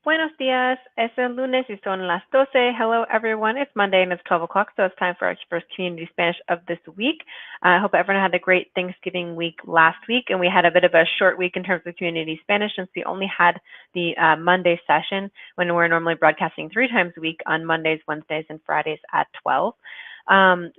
Buenos días. Es el lunes y son las 12. Hello, everyone. It's Monday and it's 12 o'clock, so it's time for our first community Spanish of this week. I hope everyone had a great Thanksgiving week last week, and we had a bit of a short week in terms of community Spanish since we only had the Monday session when we're normally broadcasting 3 times a week on Mondays, Wednesdays, and Fridays at 12.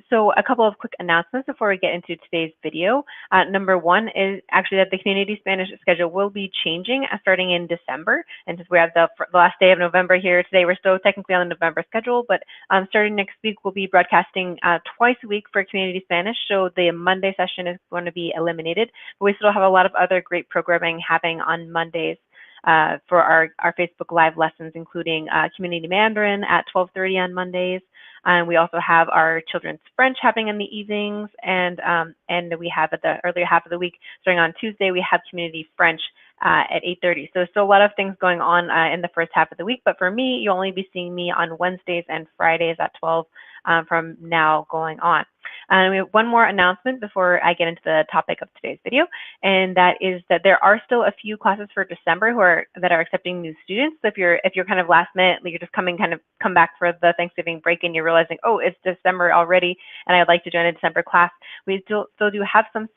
So a couple of quick announcements before we get into today's video. Number one is actually that the community Spanish schedule will be changing starting in December. And since we have the last day of November here today, we're still technically on the November schedule, but starting next week, we'll be broadcasting twice a week for community Spanish. So the Monday session is going to be eliminated, but we still have a lot of other great programming happening on Mondays for our Facebook Live lessons, including Community Mandarin at 12:30 on Mondays. We also have our children's French happening in the evenings, and we have at the earlier half of the week, starting on Tuesday, we have Community French at 8:30. So still a lot of things going on in the first half of the week, but for me, you'll only be seeing me on Wednesdays and Fridays at 12 from now going on. We have one more announcement before I get into the topic of today's video, and that is that there are still a few classes for December that are accepting new students. So if you're kind of last minute, you're just come back for the Thanksgiving break, and you're realizing, oh, it's December already, and I'd like to join a December class. We still do have some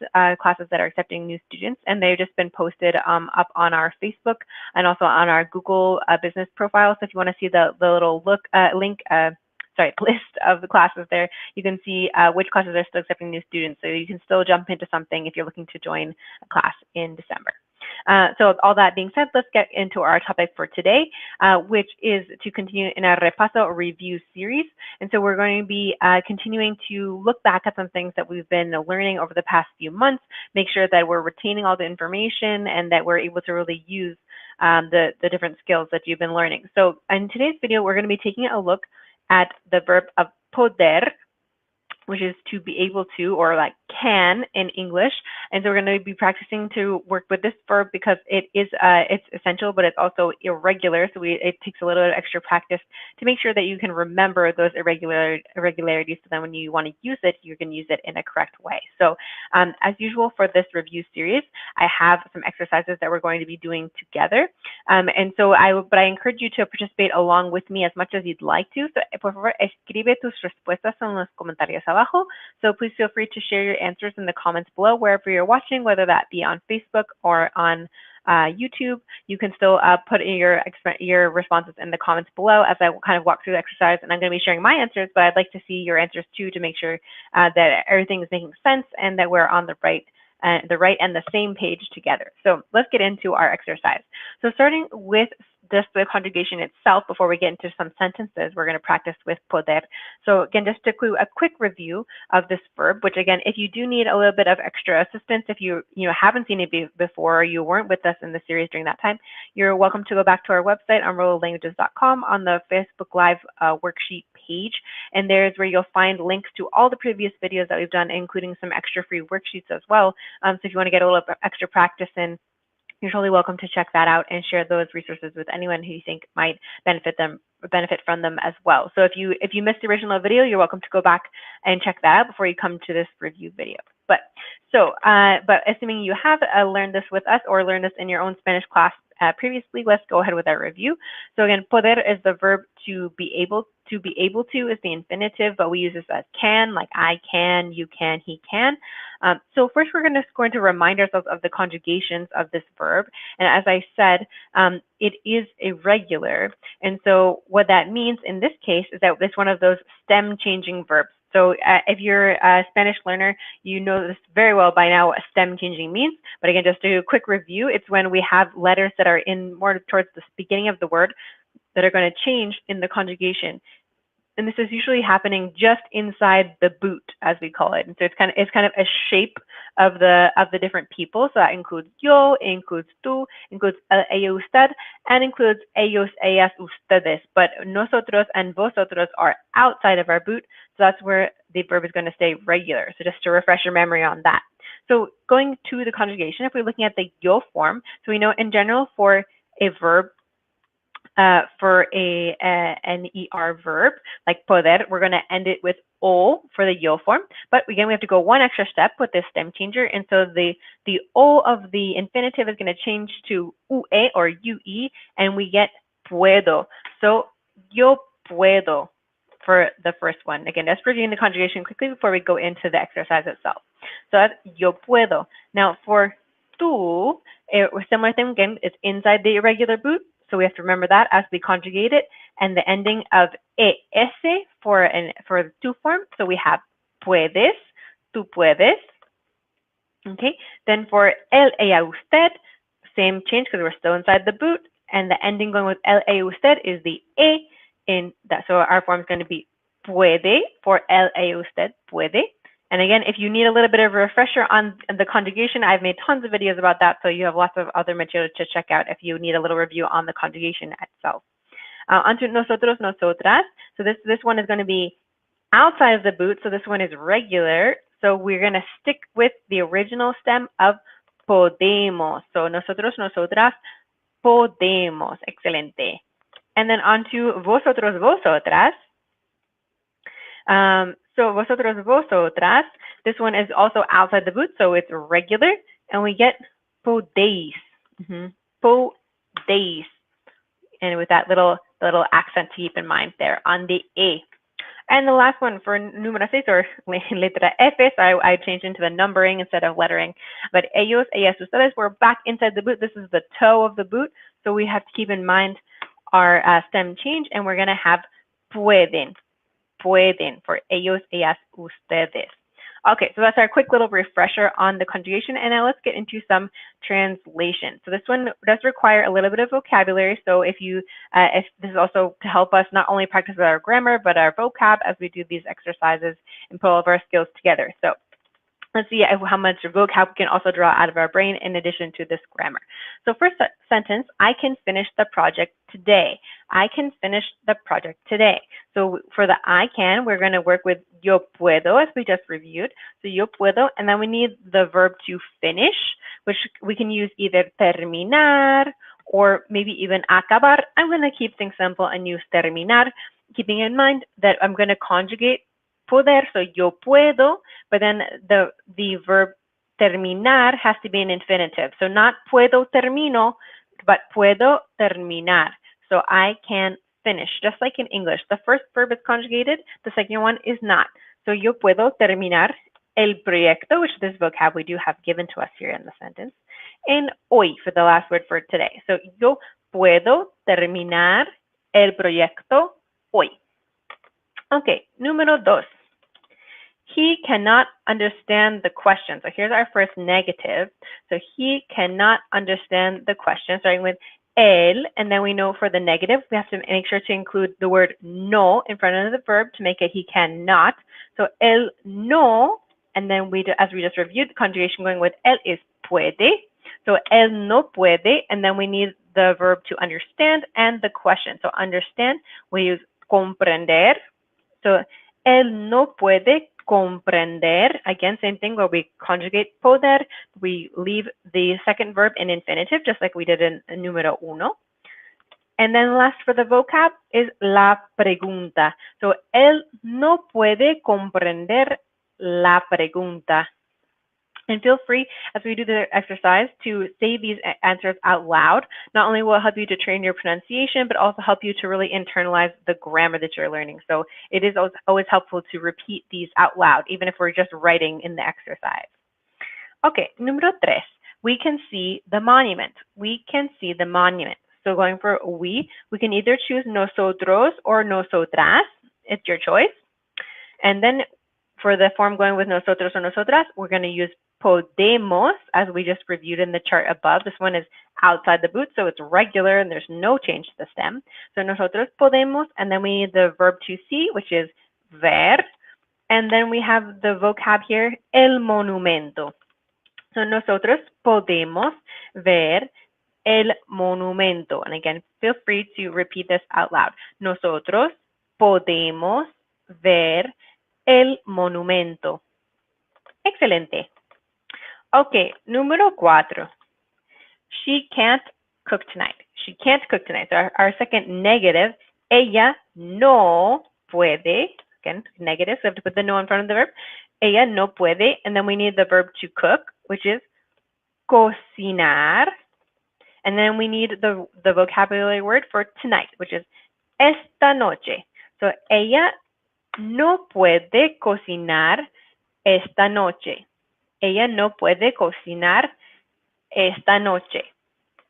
classes that are accepting new students, and they've just been posted up on our Facebook and also on our Google business profile. So if you want to see the little list of the classes there, you can see which classes are still accepting new students. So you can still jump into something if you're looking to join a class in December. So all that being said, let's get into our topic for today, which is to continue in our Repaso review series. And so we're going to be continuing to look back at some things that we've been learning over the past few months, make sure that we're retaining all the information and that we're able to really use the different skills that you've been learning. So in today's video, we're going to be taking a look at the verb of poder, which is to be able to, or like can in English. And so we're going to be practicing to work with this verb because it's essential, but it's also irregular. So it takes a little bit of extra practice to make sure that you can remember those irregularities. So then when you want to use it, you can use it in a correct way. So as usual for this review series, I have some exercises that we're going to be doing together. But I encourage you to participate along with me as much as you'd like to. So por favor, escribe tus respuestas en los comentarios abajo. So please feel free to share your answers in the comments below wherever you're watching, whether that be on Facebook or on YouTube. You can still put in your responses in the comments below as I kind of walk through the exercise, and I'm going to be sharing my answers, but I'd like to see your answers too to make sure that everything is making sense and that we're on the right and the same page together. So let's get into our exercise. So starting with just the conjugation itself, before we get into some sentences, we're going to practice with poder. So again, just to do a quick review of this verb, which again, if you do need a little bit of extra assistance, if you haven't seen it before, or you weren't with us in the series during that time, you're welcome to go back to our website on rolalanguages.com on the Facebook Live worksheet page. And there's where you'll find links to all the previous videos that we've done, including some extra free worksheets as well. So if you want to get a little bit extra practice in, you're totally welcome to check that out and share those resources with anyone who you think might benefit from them as well. So if you missed the original video, you're welcome to go back and check that out before you come to this review video. But assuming you have learned this with us or learned this in your own Spanish class previously, let's go ahead with our review. So again, poder is the verb to be able to is the infinitive, but we use this as can, like I can, you can, he can. So first we're going to remind ourselves of the conjugations of this verb. And as I said, it is irregular. And so what that means in this case is that it's one of those stem changing verbs. So if you're a Spanish learner, you know this very well by now what stem changing means. But again, just to do a quick review, it's when we have letters that are in more towards the beginning of the word that are going to change in the conjugation. And this is usually happening just inside the boot, as we call it. And so it's kind of a shape of the different people. So that includes yo, includes tú, includes ella, usted, and includes ellos, ellas, ustedes. But nosotros and vosotros are outside of our boot. So that's where the verb is going to stay regular. So just to refresh your memory on that. So going to the conjugation, if we're looking at the yo form, so we know in general for a verb, for an ER verb like poder, we're going to end it with O for the yo form. But again, we have to go one extra step with this stem changer. And so the O of the infinitive is going to change to ue or ue, and we get puedo. So, yo puedo for the first one. Again, let's review the conjugation quickly before we go into the exercise itself. So that's yo puedo. Now for tú, similar thing again, it's inside the irregular boot. So we have to remember that as we conjugate it. And the ending of es for the tú form. So we have puedes, tú puedes. Okay. Then for él, ella, usted, same change because we're still inside the boot. And the ending going with él, ella, usted is the e in that. So our form is going to be puede for él, ella, usted, puede. And again, if you need a little bit of a refresher on the conjugation, I've made tons of videos about that. So you have lots of other material to check out if you need a little review on the conjugation itself. Onto nosotros, nosotras. So this one is going to be outside of the boot. So this one is regular. So we're going to stick with the original stem of podemos. So nosotros, nosotras, podemos. Excelente. And then onto vosotros, vosotras. So vosotros, vosotras, this one is also outside the boot, so it's regular, and we get podéis, podéis, and with that little accent to keep in mind there on the A. And the last one for número 6, or letra F, so I changed into the numbering instead of lettering. But ellos, ellas, ustedes, we're back inside the boot. This is the toe of the boot, so we have to keep in mind our stem change, and we're going to have pueden. Pueden for ellos, ellas, ustedes. Okay, so that's our quick little refresher on the conjugation, and now let's get into some translation. So this one does require a little bit of vocabulary. So if this is also to help us not only practice our grammar but our vocab as we do these exercises and put all of our skills together. So let's see how much vocab we can also draw out of our brain in addition to this grammar. So first sentence, I can finish the project today. I can finish the project today. So for the I can, we're going to work with yo puedo, as we just reviewed. So yo puedo, and then we need the verb to finish, which we can use either terminar or maybe even acabar. I'm going to keep things simple and use terminar, keeping in mind that I'm going to conjugate poder, so yo puedo, but then the verb terminar has to be an infinitive. So not puedo termino, but puedo terminar. So I can finish, just like in English. The first verb is conjugated, the second one is not. So yo puedo terminar el proyecto, which this vocab we do have given to us here in the sentence, and hoy for the last word for today. So yo puedo terminar el proyecto hoy. Okay, número 2. He cannot understand the question. So here's our first negative. So he cannot understand the question, starting with él, and then we know for the negative, we have to make sure to include the word no in front of the verb to make it he cannot. So él no, and then as we just reviewed, the conjugation going with él is puede. So él no puede, and then we need the verb to understand and the question. So understand, we use comprender. So él no puede comprender. Again, same thing where we conjugate poder. We leave the second verb in infinitive, just like we did in número 1. And then last for the vocab is la pregunta. So él no puede comprender la pregunta. And feel free, as we do the exercise, to say these answers out loud. Not only will it help you to train your pronunciation, but also help you to really internalize the grammar that you're learning. So it is always helpful to repeat these out loud, even if we're just writing in the exercise. Okay, número 3. We can see the monument. We can see the monument. So going for we can either choose nosotros or nosotras. It's your choice. And then for the form going with nosotros or nosotras, we're going to use podemos, as we just reviewed in the chart above. This one is outside the boot, so it's regular and there's no change to the stem. So nosotros podemos, and then we need the verb to see, which is ver. And then we have the vocab here, el monumento. So nosotros podemos ver el monumento. And again, feel free to repeat this out loud. Nosotros podemos ver el monumento. Excelente. Okay, número 4. She can't cook tonight. She can't cook tonight. So our second negative, ella no puede. Again, negative, so we have to put the no in front of the verb. Ella no puede, and then we need the verb to cook, which is cocinar. And then we need the vocabulary word for tonight, which is esta noche. So ella no puede cocinar esta noche. Ella no puede cocinar esta noche.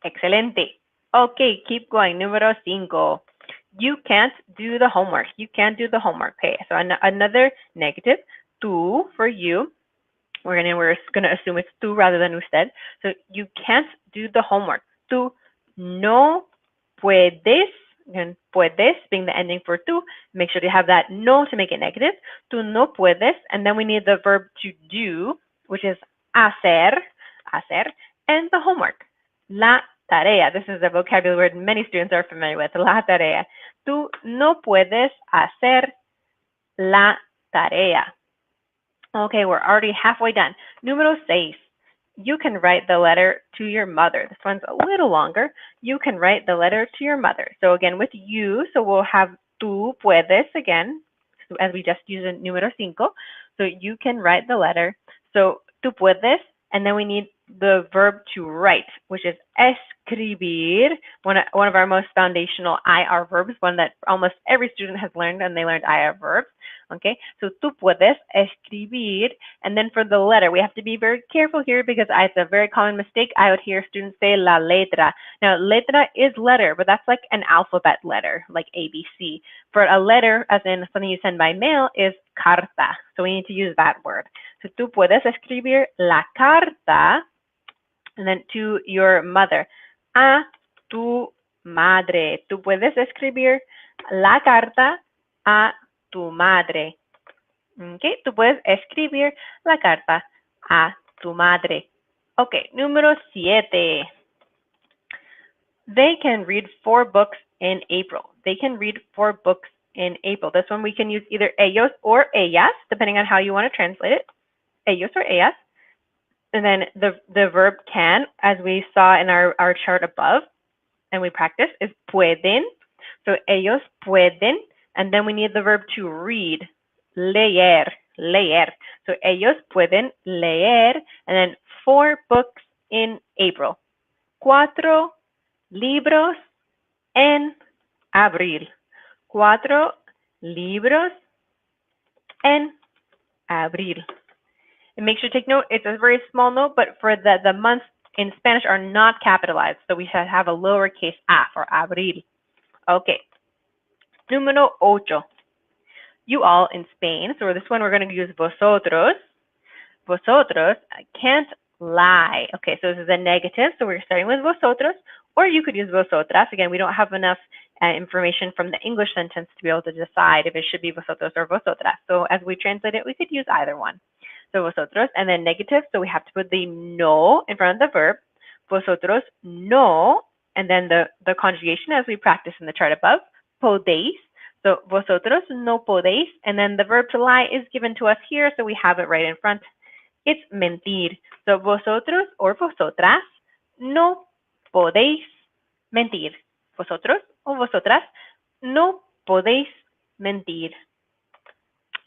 Excelente. Okay, keep going. Número 5. You can't do the homework. You can't do the homework. Okay, so another negative. Tú for you. We're gonna assume it's tú rather than usted. So you can't do the homework. Tú no puedes. And puedes being the ending for tú. Make sure to have that no to make it negative. Tú no puedes, and then we need the verb to do, which is hacer, and the homework. La tarea. This is a vocabulary word many students are familiar with. La tarea. Tú no puedes hacer la tarea. Okay, we're already halfway done. Número 6. You can write the letter to your mother. This one's a little longer. You can write the letter to your mother. So again, with you, so we'll have tú puedes again, as we just used in número 5. So you can write the letter. So tú puedes, and then we need the verb to write, which is escribir, one of our most foundational IR verbs, one that almost every student has learned, and they learned IR verbs. Okay, so tú puedes escribir, and then for the letter, we have to be very careful here because it's a very common mistake. I would hear students say la letra. Now, letra is letter, but that's like an alphabet letter, like ABC. For a letter, as in something you send by mail, is carta. So we need to use that word. So tú puedes escribir la carta, and then to your mother. A tu madre. Tú puedes escribir la carta a tu madre. Okay, tú puedes escribir la carta a tu madre. Okay, número 7. They can read 4 books in April. They can read 4 books in April. This one we can use either ellos or ellas, depending on how you want to translate it. Ellos or ellas. And then the verb can, as we saw in our chart above, and we practice, is pueden. So ellos pueden, and then we need the verb to read, leer. So ellos pueden leer, and then 4 books in April. 4 libros en abril. 4 libros en abril. And make sure to take note, it's a very small note, but for the months in Spanish are not capitalized. So we should have a lowercase a for abril. Okay. Número 8. You all in Spain. So this one we're going to use vosotros. Vosotros can't lie. Okay, so this is a negative. So we're starting with vosotros. Or you could use vosotras. Again, we don't have enough information from the English sentence to be able to decide if it should be vosotros or vosotras. So as we translate it, we could use either one. So vosotros, and then negative, so we have to put the no in front of the verb. Vosotros no, and then the conjugation as we practice in the chart above, podéis. So vosotros no podéis, and then the verb to lie is given to us here, so we have it right in front. It's mentir. So vosotros or vosotras no podéis mentir. Vosotros o vosotras no podéis mentir.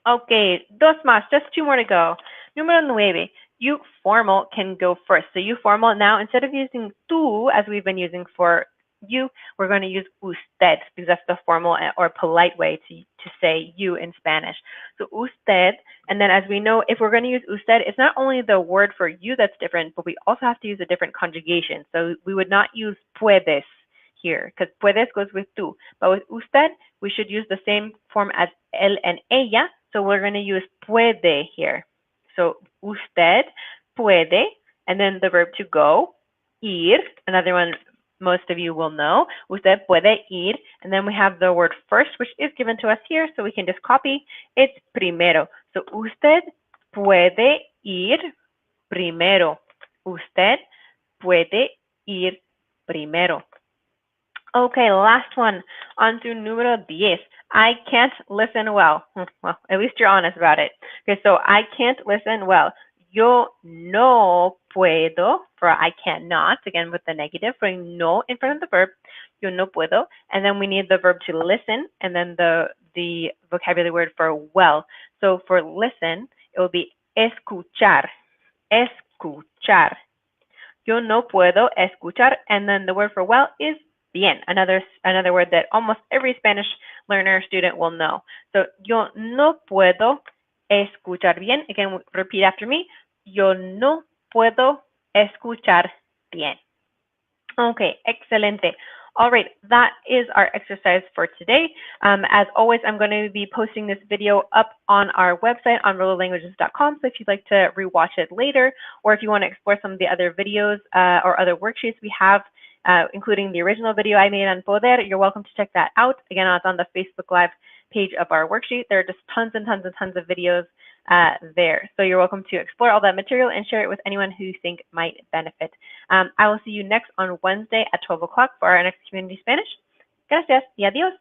Okay, 2 más, just 2 more to go. Número 9, you formal can go first. So you formal now, instead of using tú as we've been using for you, we're going to use usted because that's the formal or polite way to say you in Spanish. So usted, and then as we know, if we're going to use usted, it's not only the word for you that's different, but we also have to use a different conjugation. So we would not use puedes here because puedes goes with tú. But with usted, we should use the same form as él and ella. So we're going to use puede here. So usted puede, and then the verb to go, ir, another one most of you will know. Usted puede ir, and then we have the word first, which is given to us here, so we can just copy. It's primero. So usted puede ir primero. Usted puede ir primero. Okay, last one. On to número 10. I can't listen well. Well, at least you're honest about it. Okay, so I can't listen well. Yo no puedo, for I cannot, again with the negative, putting no in front of the verb. Yo no puedo. And then we need the verb to listen, and then the vocabulary word for well. So for listen, it will be escuchar. Escuchar. Yo no puedo escuchar, and then the word for well is bien, another word that almost every Spanish learner student will know. So yo no puedo escuchar bien. Again, repeat after me. Yo no puedo escuchar bien. Okay, excelente. All right, that is our exercise for today. As always, I'm going to be posting this video up on our website on rolalanguages.com. So if you'd like to rewatch it later, or if you want to explore some of the other videos or other worksheets we have, including the original video I made on Poder, you're welcome to check that out. Again, it's on the Facebook Live page of our worksheet. There are just tons and tons and tons of videos there. So you're welcome to explore all that material and share it with anyone who you think might benefit. I will see you next on Wednesday at 12 o'clock for our next Community Spanish. Gracias y adiós.